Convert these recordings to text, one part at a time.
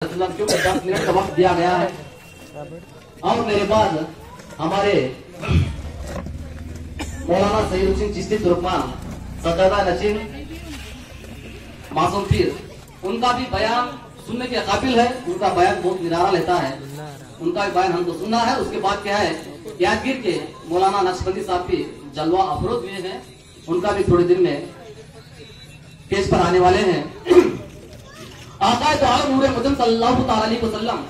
क्योंकि 10 मिनट का वक्त दिया गया है और मेरे बाद हमारे मौलाना सईद हुसैन चिश्ती तुर्कमान सज्जादा नशीन मासूम पीर, उनका भी बयान सुनने के काबिल है। उनका बयान बहुत निराला लेता है, उनका भी बयान हमको सुनना है। उसके बाद क्या है, यादगीर के मौलाना नक्शबंदी साहब भी जलवा अफरोज हुए हैं, उनका भी थोड़े दिन में पेश पर आने वाले हैं। आका दो आलम नूर मुजम सल्लल्लाहु तआला अलैहि वसल्लम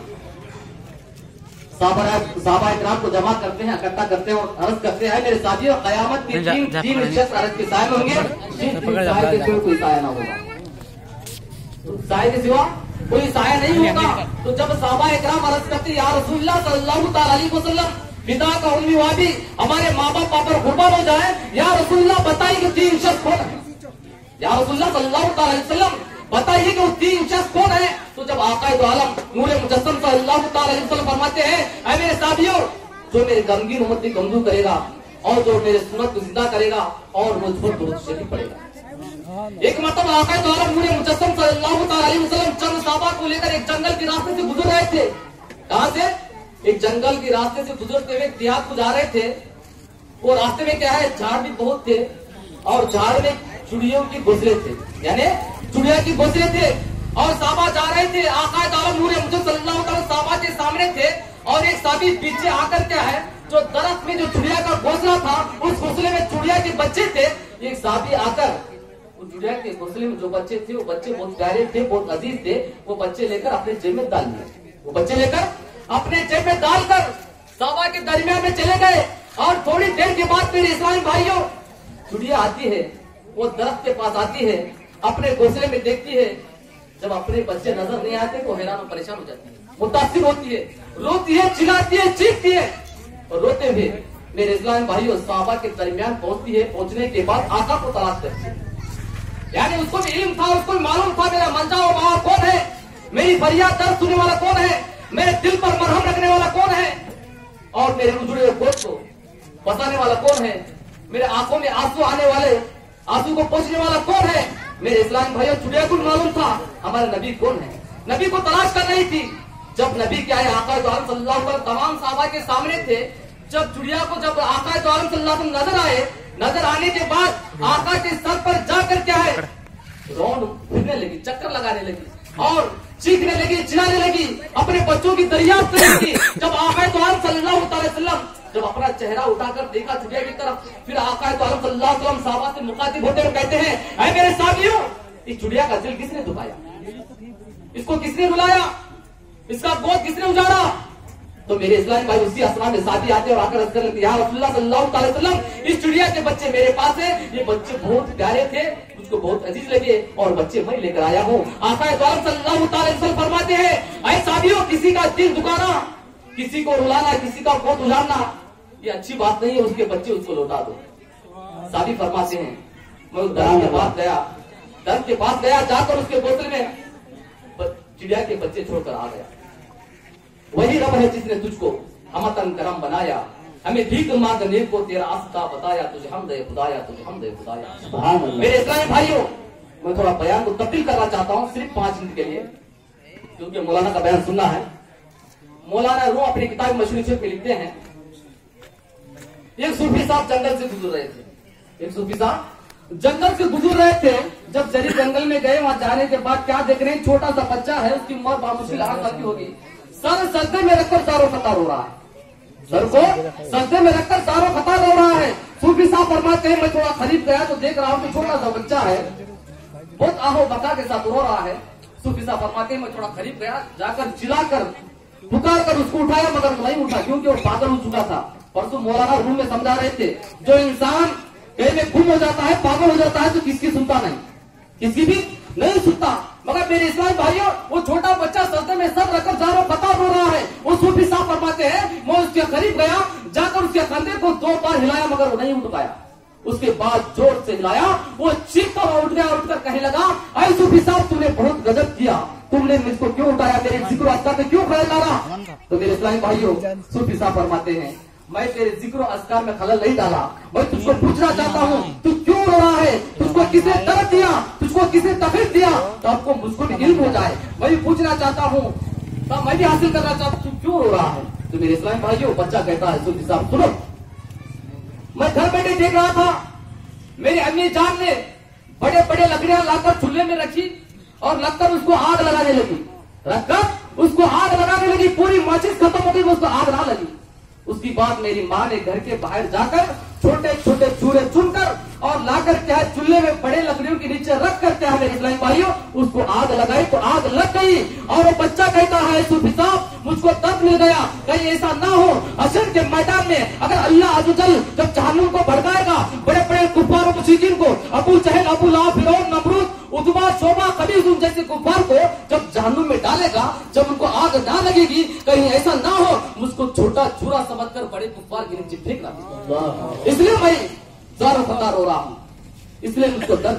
साहबा इकराम को जमा करते हैं, इकट्ठा करते हैं और अर्ज करते हैं, मेरे साथियों कयामत के तीन शख्स अर्ज के साए होंगे, साए के सिवा कोई साया ना होगा, साए के सिवा कोई साया नहीं होगा। तो जब साहबा इकराम अर्ज करते या रसूलुल्लाह सल्लल्लाहु तआला अलैहि वसल्लम पिता का उम्मी वादी हमारे माँ बाप पर कुर्बान हो जाए, या रसूलुल्लाह बताइए कि तीन शख्स कौन है, या रसूलुल्लाह सल्लल्लाहु तआला अलैहि वसल्लम बताइए कि वो तीन शख्स कौन है। तो जब आका दो आलम नूर मुजस्सम सल्लल्लाहु तआला अलैहि वसल्लम फरमाते हैं, ऐ मेरे साथियों, जो मेरे गमगीन उम्मत की कमजोर करेगा और जो मेरे सुन्नत को जिंदा करेगा और मुझ पर दुरूद शरीफ पड़ेगा। एक मतलब आका दो आलम नूर मुजस्सम सल्लल्लाहु तआला अलैहि वसल्लम चंद सहाबा को लेकर एक जंगल के रास्ते से गुजर रहे थे। कहां से? एक जंगल के रास्ते से गुजरते हुए देहात को जा रहे थे। वो रास्ते में क्या है, झाड़ भी बहुत थे और झाड़ में चुड़ियों की घोंसले थे, यानी चुड़िया की घोंसले थे और साहबा जा रहे थे। आका आलम नूर मुजस्सम सल्लल्लाहु अलैहि वसल्लम साहबा के सामने थे और एक साहबी पीछे आकर क्या है, जो दरख्त में जो चुड़िया का घोंसला था उस घोंसले में चुड़िया के बच्चे थे। एक साहबी आकर उस चुड़िया के घोंसले में जो बच्चे थे, वो बच्चे बहुत प्यारे थे, बहुत अजीज थे, वो बच्चे लेकर अपने जेब में डाल दिए। वो बच्चे लेकर अपने जेब में डालकर साहबा के दरमियान में चले गए और थोड़ी देर के बाद मेरे इस्लामी भाइयों, चुड़िया आती है, वो दरख्त के पास आती है, अपने घोंसले में देखती है, जब अपने बच्चे नजर नहीं आते तो हैरान और परेशान हो जाती है, मुतासिर होती है, रोती है, चिल्लाती है, चीखती है और रोते हुए मेरे इस्लामी भाइयों साहबा के दरमियान पहुंचती है। पहुंचने के बाद आका को तलाश करती है, यानी उसको भी इल्म था, उसको भी मालूम था मेरा मंजा और बाबा कौन है, मेरी फरियाद दर्द सुनने वाला कौन है, मेरे दिल पर मरहम रखने वाला कौन है और मेरे उजड़े हुए बोझ को बसाने वाला कौन है, मेरे आंखों में आंसू आने वाले आंसू को पोंछने वाला कौन है। मेरे इस्लामी भाइयों चुड़िया को मालूम था हमारे नबी कौन है, नबी को तलाश कर रही थी। जब नबी क्या है, आका दो आलम सल्लल्लाहु अलैहि वसल्लम तमाम साहबा के सामने थे। जब चुड़िया को जब आका दो आलम सल्लल्लाहु अलैहि वसल्लम नजर आए, नजर आने के बाद आका के सर पर जाकर क्या है, रौंद फिरने लगी, चक्कर लगाने लगी और चीखने लगी, चिल्लाने लगी, अपने बच्चों की दरियाफ्त करने लगी। जब आका दो आलम सल्लल्लाहु अलैहि वसल्लम जब अपना चेहरा उठाकर देखा चुड़िया की तरफ, फिर आका दो आलम सल्लल्लाहु अलैहि वसल्लम साहबा से मुखातिब होते हुए कहते हैं, ऐ मेरे साथियों, इस चुड़िया का दिल किसने दुखाया, इसको किसने रुलाया, इसका गोद किसने उजाड़ा। तो मेरे इस्लामी भाई उसी आसमान में साथी आते और आकर अर्ज करते हैं, या रसूलुल्लाह सल्लल्लाहु अलैहि वसल्लम, इस चुड़िया के बच्चे मेरे पास है, ये बच्चे बहुत प्यारे थे, मुझको बहुत अजीज लगे और बच्चे मैं लेकर आया हूँ। आका दो आलम सल्लल्लाहु अलैहि वसल्लम फरमाते हैं, ऐ साथियों, किसी का दिल दुखाना, किसी को रुलाना, किसी का गोद उजाड़ना, ये अच्छी बात नहीं है, उसके बच्चे उसको लौटा दो। साथी फरमाते हैं, मैं उस दरख्त के पास गया, जाकर उसके घोंसले में चिड़िया के बच्चे छोड़कर आ गया। वही रब है जिसने तुझको हमतन करम बनाया, हमें भीख मांगने को तेरा आस्था बताया, तुझे हमद खुदाया, तुझे हमद खुदाया। मेरे इस्लामी भाइयों, मैं थोड़ा बयान को तब्दील करना चाहता हूँ सिर्फ 5 मिनट के लिए, क्योंकि मौलाना का बयान सुनना है। मौलाना रूम अपनी किताब मशहूर शेख में लिखते हैं, एक सूफी साहब जंगल से गुजर रहे थे, एक सूफी साहब जंगल से गुजर रहे थे। जब जरी जंगल में गए, वहां जाने के बाद क्या देख रहे हैं, छोटा सा बच्चा है, उसकी उम्र बामुश्किल 8 साल की होगी, सर सजदे में रखकर सारों खता रो रहा है, सर को सजदे में रखकर सारों खता रो रहा है। सूफी साहब फरमाते हैं, मैं थोड़ा करीब गया तो देख रहा हूँ कि छोटा सा बच्चा है, बहुत आहो बका के साथ रो रहा है। सूफी साहब फरमाते हैं, मैं थोड़ा करीब गया, जाकर चिल्लाकर पुकार कर उसको उठाया, मगर नहीं उठा, क्योंकि वो पागल हो चुका था। परसों मौलाना रूम में समझा रहे थे, जो इंसान कहीं में गुम हो जाता है, पागल हो जाता है, तो किसकी सुनता नहीं, किसकी भी नहीं सुनता। मगर मेरे इस्लामी भाइयों, वो छोटा बच्चा सजदे में सर रखकर जारो पता रो रहा है। वो सूफी साहब फरमाते हैं, मैं उसके करीब गया, जाकर उसके कंधे को 2 बार हिलाया, मगर वो नहीं उठ पाया। उसके बाद जोर से हिलाया, वो चीखकर उठ गया, उठकर कहने लगा, ऐ सूफी साहब, तुमने बहुत गजब किया, तुमने मुझको क्यों उठाया, मेरे जिक्र पे क्यों खड़ा लगा। तो मेरे इस्लामी भाइयों, सूफी साहब फरमाते हैं, मैं तेरे जिक्र अस्कार में खलल नहीं डाला। मैं तुझको पूछना चाहता हूँ, तू क्यों रो रहा है? तुझको किसने दर्द दिया? तुझको किसने तकलीफ दिया? तो आपको मुझको भी इल्म हो जाए। मैं भी पूछना चाहता हूँ, तो मैं भी हासिल करना चाहता हूँ, तू क्यों रो रहा है? तो मेरे इस्लामी भाइयों, बच्चा कहता है सूफी साहब सुनो, मैं घर बैठे देख रहा था, मेरी अम्मी जान ने बड़े बड़े लकड़ियां लाकर चूल्हे में रखी और लगकर उसको आग लगाने लगी, रखकर उसको आग लगाने लगी, पूरी माचिस खत्म हो गई, उसको आग ना लगी। उसकी बाद मेरी माँ ने घर के बाहर जाकर छोटे छोटे चूरे चुनकर और लाकर क्या है चूल्हे में बड़े लकड़ियों के नीचे रख कर क्या है मेरे इस्लामी भाइयों उसको आग लगाई, तो आग लग गई। और वो बच्चा कहता है सूफी साहब मुझको दर्द मिल गया, कहीं ऐसा ना हो हशर के मैदान में अगर अल्लाह अज़्ज़वजल जब जहन्नुम को भड़काएगा, बड़े बड़े कुफार और मुशरिकीन को, अबू जहल, अबू लहब, फिरौन, नमरूद, उतबा, शोबा, कबीर जैसे कुफार को जब जहन्नुम में डालेगा, जब उनको आग ना लगेगी, कहीं ऐसा ना हो मुझको छोटा चूरा समझकर बड़े कुफार के नीचे फेंकना। इसलिए मैं ज़ारो फता रो रहा हूं, इसलिए मुझको दर्द